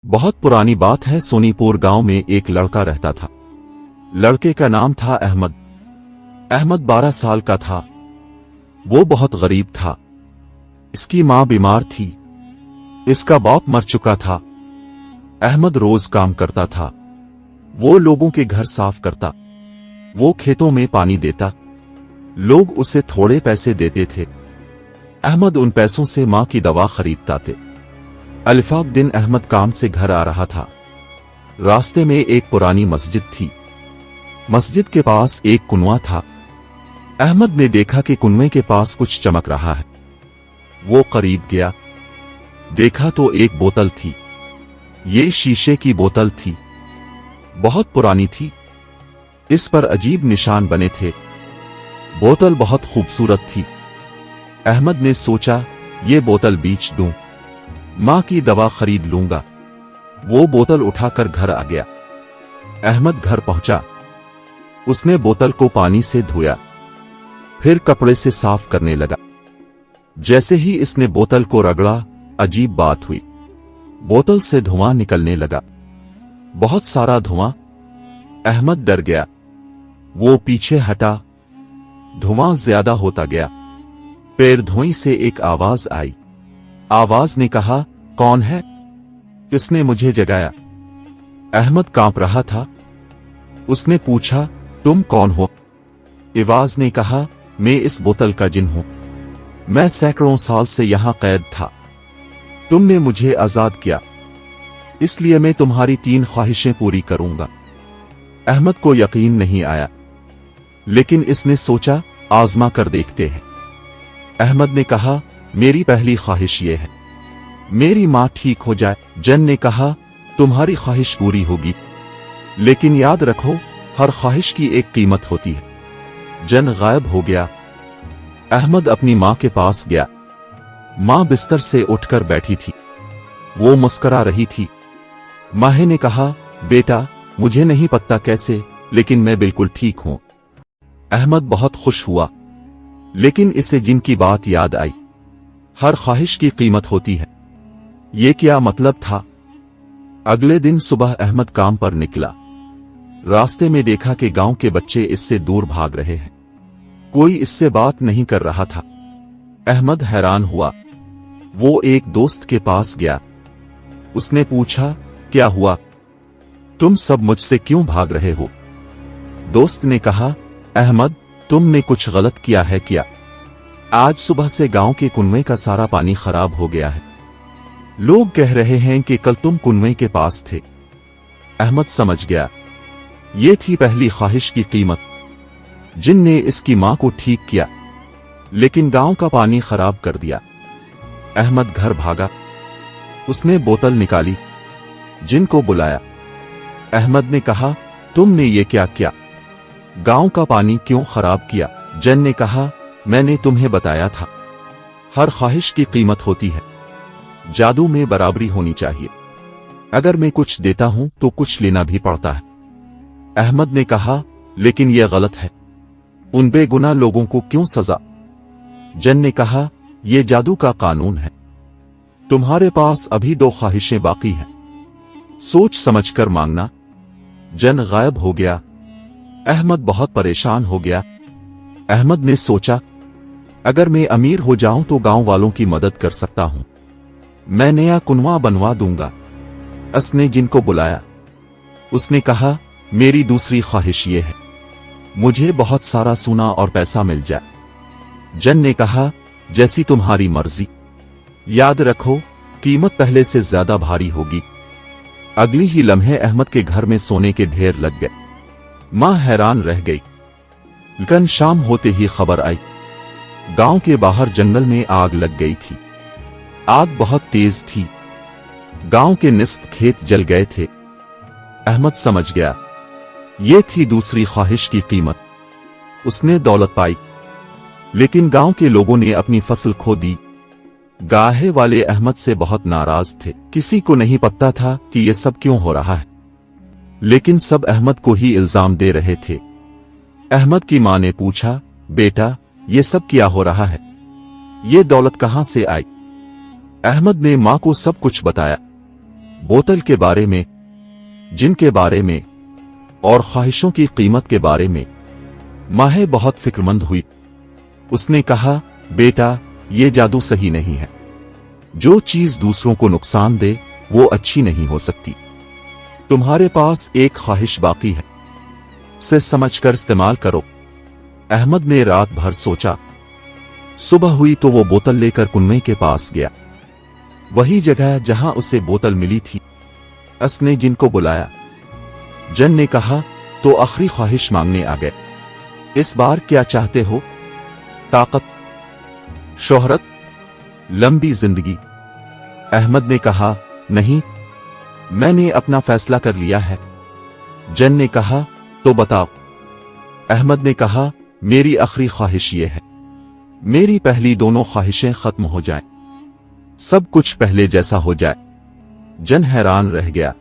बहुत पुरानी बात है। सोनीपुर गांव में एक लड़का रहता था। लड़के का नाम था अहमद। अहमद 12 साल का था। वो बहुत गरीब था। इसकी मां बीमार थी। इसका बाप मर चुका था। अहमद रोज काम करता था। वो लोगों के घर साफ करता। वो खेतों में पानी देता। लोग उसे थोड़े पैसे देते थे। अहमद उन पैसों से मां की दवा खरीदता थे। अलिफाक दिन अहमद काम से घर आ रहा था। रास्ते में एक पुरानी मस्जिद थी। मस्जिद के पास एक कुआं था। अहमद ने देखा कि कुएं के पास कुछ चमक रहा है। वो करीब गया। देखा तो एक बोतल थी। ये शीशे की बोतल थी। बहुत पुरानी थी। इस पर अजीब निशान बने थे। बोतल बहुत खूबसूरत थी। अहमद ने सोचा, ये बोतल बेच दूं, मां की दवा खरीद लूंगा। वो बोतल उठाकर घर आ गया। अहमद घर पहुंचा। उसने बोतल को पानी से धोया, फिर कपड़े से साफ करने लगा। जैसे ही इसने बोतल को रगड़ा, अजीब बात हुई। बोतल से धुआं निकलने लगा। बहुत सारा धुआं। अहमद डर गया। वो पीछे हटा। धुआं ज्यादा होता गया। पैर धोई से एक आवाज आई। आवाज ने कहा, कौन है? किसने मुझे जगाया? अहमद कांप रहा था। उसने पूछा, तुम कौन हो? आवाज ने कहा, मैं इस बोतल का जिन हूं। मैं सैकड़ों साल से यहां कैद था। तुमने मुझे आजाद किया, इसलिए मैं तुम्हारी 3 ख्वाहिशें पूरी करूंगा। अहमद को यकीन नहीं आया, लेकिन इसने सोचा, आजमा कर देखते हैं। अहमद ने कहा, मेरी पहली ख्वाहिश ये है, मेरी मां ठीक हो जाए। जन ने कहा, तुम्हारी ख्वाहिश पूरी होगी, लेकिन याद रखो, हर ख्वाहिश की एक कीमत होती है। जन गायब हो गया। अहमद अपनी मां के पास गया। मां बिस्तर से उठकर बैठी थी। वो मुस्कुरा रही थी। मां ने कहा, बेटा, मुझे नहीं पता कैसे, लेकिन मैं बिल्कुल ठीक हूं। अहमद बहुत खुश हुआ, लेकिन इसे जिनकी बात याद आई। हर ख्वाहिश की कीमत होती है। ये क्या मतलब था? अगले दिन सुबह अहमद काम पर निकला। रास्ते में देखा कि गांव के बच्चे इससे दूर भाग रहे हैं। कोई इससे बात नहीं कर रहा था। अहमद हैरान हुआ। वो एक दोस्त के पास गया। उसने पूछा, क्या हुआ? तुम सब मुझसे क्यों भाग रहे हो? दोस्त ने कहा, अहमद, तुमने कुछ गलत किया है क्या? आज सुबह से गांव के कुएं का सारा पानी खराब हो गया है। लोग कह रहे हैं कि कल तुम कुएं के पास थे। अहमद समझ गया, ये थी पहली ख्वाहिश की कीमत। जिन ने इसकी मां को ठीक किया, लेकिन गांव का पानी खराब कर दिया। अहमद घर भागा। उसने बोतल निकाली। जिन को बुलाया। अहमद ने कहा, तुमने ये क्या किया? गांव का पानी क्यों खराब किया? जन ने कहा, मैंने तुम्हें बताया था, हर ख्वाहिश की कीमत होती है। जादू में बराबरी होनी चाहिए। अगर मैं कुछ देता हूं तो कुछ लेना भी पड़ता है। अहमद ने कहा, लेकिन यह गलत है। उन बेगुनाह लोगों को क्यों सजा? जन ने कहा, यह जादू का कानून है। तुम्हारे पास अभी 2 ख्वाहिशें बाकी हैं, सोच समझकर मांगना। जन गायब हो गया। अहमद बहुत परेशान हो गया। अहमद ने सोचा, अगर मैं अमीर हो जाऊं तो गांव वालों की मदद कर सकता हूं। मैं नया कुआं बनवा दूंगा। उसने जिन को बुलाया। उसने कहा, मेरी दूसरी ख्वाहिश ये है, मुझे बहुत सारा सोना और पैसा मिल जाए। जन ने कहा, जैसी तुम्हारी मर्जी। याद रखो, कीमत पहले से ज्यादा भारी होगी। अगली ही लम्हे अहमद के घर में सोने के ढेर लग गए। मां हैरान रह गई। लेकिन शाम होते ही खबर आई, गांव के बाहर जंगल में आग लग गई थी। आग बहुत तेज थी। गांव के निस्फ खेत जल गए थे। अहमद समझ गया, ये थी दूसरी ख्वाहिश की कीमत। उसने दौलत पाई, लेकिन गांव के लोगों ने अपनी फसल खो दी। गाहे वाले अहमद से बहुत नाराज थे। किसी को नहीं पता था कि यह सब क्यों हो रहा है, लेकिन सब अहमद को ही इल्जाम दे रहे थे। अहमद की मां ने पूछा, बेटा, ये सब क्या हो रहा है? ये दौलत कहां से आई? अहमद ने मां को सब कुछ बताया। बोतल के बारे में, जिन के बारे में और ख्वाहिशों की कीमत के बारे में माहे बहुत फिक्रमंद हुई। उसने कहा, बेटा, ये जादू सही नहीं है। जो चीज दूसरों को नुकसान दे वो अच्छी नहीं हो सकती। तुम्हारे पास एक ख्वाहिश बाकी है, उसे समझकर इस्तेमाल करो। अहमद ने रात भर सोचा। सुबह हुई तो वो बोतल लेकर कुन्ने के पास गया, वही जगह जहां उसे बोतल मिली थी। उसने जिन को बुलाया। जन ने कहा, तो आखिरी ख्वाहिश मांगने आ गए। इस बार क्या चाहते हो? ताकत, शोहरत, लंबी जिंदगी? अहमद ने कहा, नहीं, मैंने अपना फैसला कर लिया है। जन ने कहा, तो बताओ। अहमद ने कहा, मेरी आखिरी ख्वाहिश ये है, मेरी पहली दोनों ख्वाहिशें खत्म हो जाएं, सब कुछ पहले जैसा हो जाए। जन हैरान रह गया।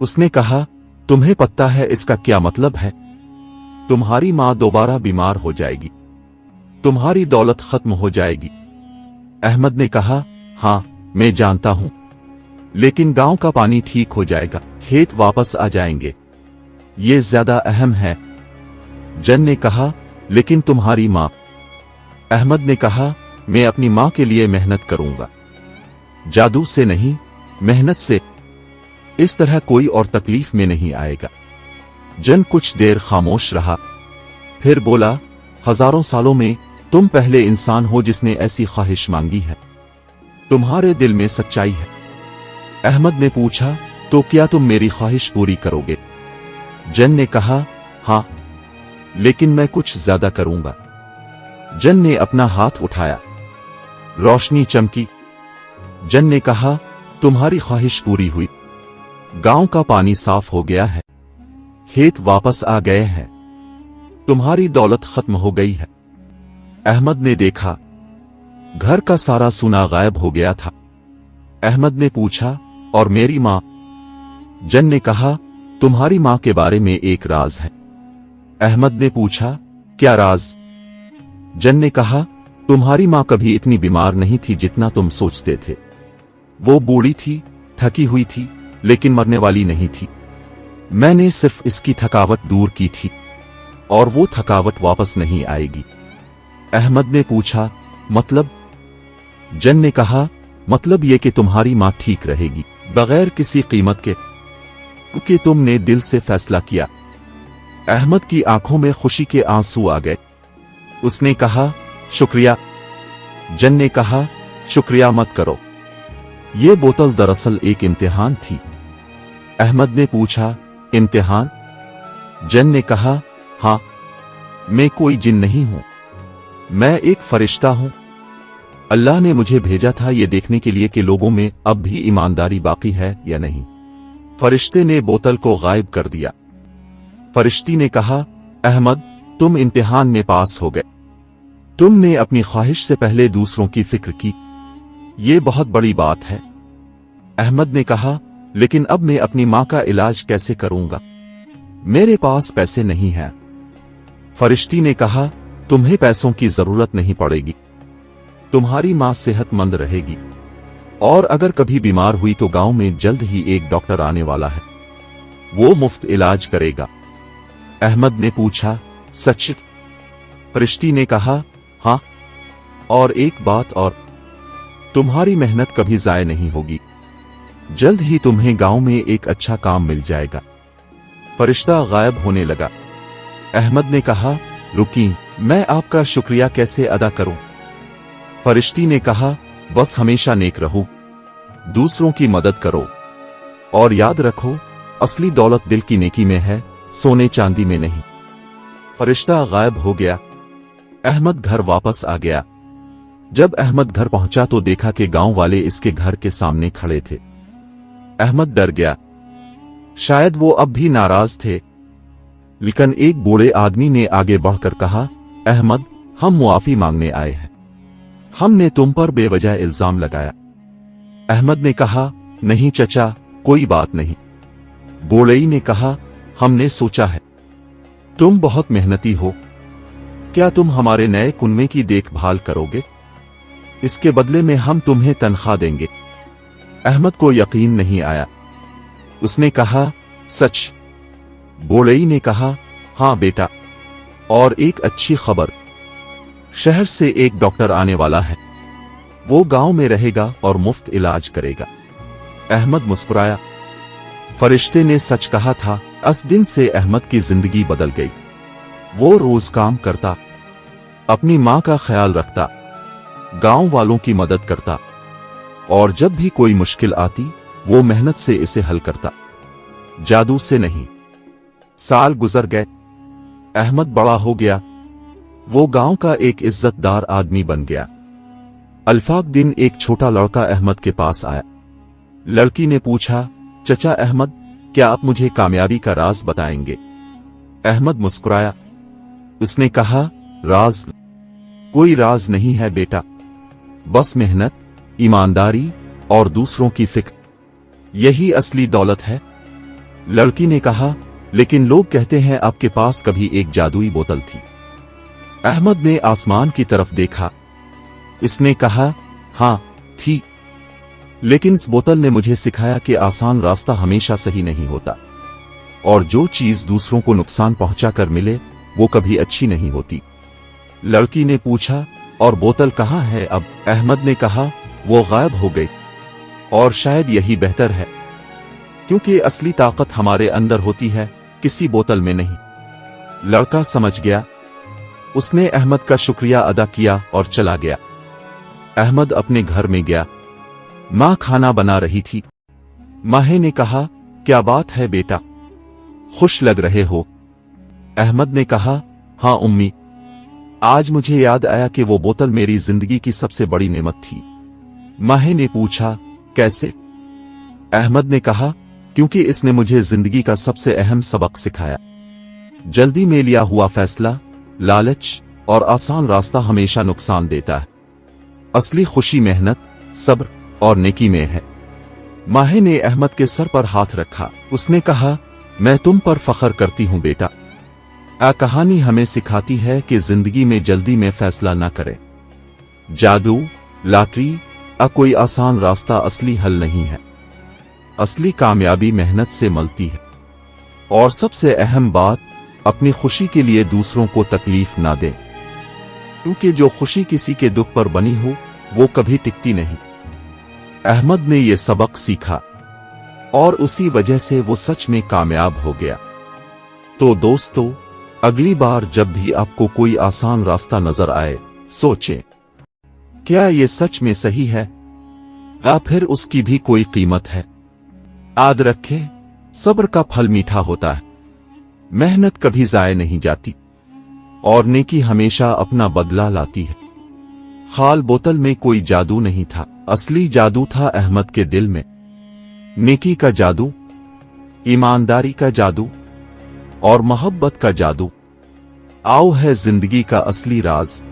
उसने कहा, तुम्हें पता है इसका क्या मतलब है? तुम्हारी मां दोबारा बीमार हो जाएगी, तुम्हारी दौलत खत्म हो जाएगी। अहमद ने कहा, हां, मैं जानता हूं, लेकिन गांव का पानी ठीक हो जाएगा, खेत वापस आ जाएंगे, ये ज्यादा अहम है। जन ने कहा, लेकिन तुम्हारी मां? अहमद ने कहा, मैं अपनी मां के लिए मेहनत करूंगा, जादू से नहीं, मेहनत से। इस तरह कोई और तकलीफ में नहीं आएगा। जन कुछ देर खामोश रहा, फिर बोला, हजारों सालों में तुम पहले इंसान हो जिसने ऐसी ख्वाहिश मांगी है। तुम्हारे दिल में सच्चाई है। अहमद ने पूछा, तो क्या तुम मेरी ख्वाहिश पूरी करोगे? जन ने कहा, हां, लेकिन मैं कुछ ज्यादा करूंगा। जन ने अपना हाथ उठाया, रोशनी चमकी। जन ने कहा, तुम्हारी ख्वाहिश पूरी हुई, गांव का पानी साफ हो गया है, खेत वापस आ गए हैं, तुम्हारी दौलत खत्म हो गई है। अहमद ने देखा, घर का सारा सोना गायब हो गया था। अहमद ने पूछा, और मेरी मां? जन ने कहा, तुम्हारी मां के बारे में एक राज है। अहमद ने पूछा, क्या राज? जन ने कहा, तुम्हारी मां कभी इतनी बीमार नहीं थी जितना तुम सोचते थे। वो बूढ़ी थी, थकी हुई थी, लेकिन मरने वाली नहीं थी। मैंने सिर्फ इसकी थकावट दूर की थी, और वो थकावट वापस नहीं आएगी। अहमद ने पूछा, मतलब? जन ने कहा, मतलब ये कि तुम्हारी मां ठीक रहेगी, बगैर किसी कीमत के, क्योंकि तुमने दिल से फैसला किया। अहमद की आंखों में खुशी के आंसू आ गए। उसने कहा, शुक्रिया। जन ने कहा, शुक्रिया मत करो, ये बोतल दरअसल एक इम्तिहान थी। अहमद ने पूछा, इम्तिहान? जन ने कहा, हां, मैं कोई जिन नहीं हूं, मैं एक फरिश्ता हूं। अल्लाह ने मुझे भेजा था ये देखने के लिए कि लोगों में अब भी ईमानदारी बाकी है या नहीं। फरिश्ते ने बोतल को गायब कर दिया। फरिश्ती ने कहा, अहमद, तुम इम्तिहान में पास हो गए, तुमने अपनी ख्वाहिश से पहले दूसरों की फिक्र की, ये बहुत बड़ी बात है। अहमद ने कहा, लेकिन अब मैं अपनी मां का इलाज कैसे करूंगा? मेरे पास पैसे नहीं हैं। फरिश्ती ने कहा, तुम्हें पैसों की जरूरत नहीं पड़ेगी, तुम्हारी मां सेहतमंद रहेगी, और अगर कभी बीमार हुई तो गांव में जल्द ही एक डॉक्टर आने वाला है, वो मुफ्त इलाज करेगा। अहमद ने पूछा, सच? फरिश्ती ने कहा, हां, और एक बात और, तुम्हारी मेहनत कभी जाया नहीं होगी, जल्द ही तुम्हें गांव में एक अच्छा काम मिल जाएगा। फरिश्ता गायब होने लगा। अहमद ने कहा, रुकी, मैं आपका शुक्रिया कैसे अदा करूं? फरिश्ती ने कहा, बस हमेशा नेक रहो, दूसरों की मदद करो, और याद रखो, असली दौलत दिल की नेकी में है, सोने चांदी में नहीं। फरिश्ता गायब हो गया। अहमद घर वापस आ गया। जब अहमद घर पहुंचा तो देखा कि गांव वाले इसके घर के सामने खड़े थे। अहमद डर गया, शायद वो अब भी नाराज थे, लेकिन एक बूढ़े आदमी ने आगे बढ़कर कहा, अहमद, हम मुआफी मांगने आए हैं, हमने तुम पर बेवजह इल्जाम लगाया। अहमद ने कहा, नहीं चचा, कोई बात नहीं। बूढ़ई ने कहा, हमने सोचा है तुम बहुत मेहनती हो, क्या तुम हमारे नए कुनवे की देखभाल करोगे? इसके बदले में हम तुम्हें तनख्वाह देंगे। अहमद को यकीन नहीं आया। उसने कहा, सच? बोलई ने कहा, हाँ बेटा, और एक अच्छी खबर, शहर से एक डॉक्टर आने वाला है, वो गांव में रहेगा और मुफ्त इलाज करेगा। अहमद मुस्कुराया। फरिश्ते ने सच कहा था। उस दिन से अहमद की जिंदगी बदल गई। वो रोज काम करता, अपनी मां का ख्याल रखता, गांव वालों की मदद करता, और जब भी कोई मुश्किल आती वो मेहनत से इसे हल करता, जादू से नहीं। साल गुजर गए, अहमद बड़ा हो गया, वो गांव का एक इज्जतदार आदमी बन गया। अल्फाक दिन एक छोटा लड़का अहमद के पास आया। लड़की ने पूछा, चचा अहमद, क्या आप मुझे कामयाबी का राज बताएंगे? अहमद मुस्कुराया। उसने कहा, राज? कोई राज नहीं है बेटा, बस मेहनत, ईमानदारी और दूसरों की फिक्र, यही असली दौलत है। लड़की ने कहा, लेकिन लोग कहते हैं आपके पास कभी एक जादुई बोतल थी। अहमद ने आसमान की तरफ देखा। इसने कहा, हां थी, लेकिन इस बोतल ने मुझे सिखाया कि आसान रास्ता हमेशा सही नहीं होता, और जो चीज दूसरों को नुकसान पहुंचाकर मिले वो कभी अच्छी नहीं होती। लड़की ने पूछा, और बोतल कहां है अब? अहमद ने कहा, वो गायब हो गई, और शायद यही बेहतर है, क्योंकि असली ताकत हमारे अंदर होती है, किसी बोतल में नहीं। लड़का समझ गया। उसने अहमद का शुक्रिया अदा किया और चला गया। अहमद अपने घर में गया। मां खाना बना रही थी। माहे ने कहा, क्या बात है बेटा, खुश लग रहे हो? अहमद ने कहा, हां उम्मी, आज मुझे याद आया कि वो बोतल मेरी जिंदगी की सबसे बड़ी नेमत थी। माहे ने पूछा, कैसे? अहमद ने कहा, क्योंकि इसने मुझे जिंदगी का सबसे अहम सबक सिखाया। जल्दी में लिया हुआ फैसला, लालच और आसान रास्ता हमेशा नुकसान देता है। असली खुशी मेहनत, सब्र और नेकी में है। माहे ने अहमद के सर पर हाथ रखा। उसने कहा, मैं तुम पर फख्र करती हूं बेटा। कहानी हमें सिखाती है कि जिंदगी में जल्दी में फैसला न करें। जादू, लॉटरी कोई आसान रास्ता असली हल नहीं है। असली कामयाबी मेहनत से मिलती है। और सबसे अहम बात, अपनी खुशी के लिए दूसरों को तकलीफ ना दें, क्योंकि जो खुशी किसी के दुख पर बनी हो वो कभी टिकती नहीं। अहमद ने ये सबक सीखा और उसी वजह से वो सच में कामयाब हो गया। तो दोस्तों, अगली बार जब भी आपको कोई आसान रास्ता नजर आए, सोचें, क्या ये सच में सही है या फिर उसकी भी कोई कीमत है? याद रखें, सब्र का फल मीठा होता है, मेहनत कभी जाए नहीं जाती, और नेकी हमेशा अपना बदला लाती है। खाल बोतल में कोई जादू नहीं था, असली जादू था अहमद के दिल में। नेकी का जादू, ईमानदारी का जादू और मोहब्बत का जादू। आओ है जिंदगी का असली राज।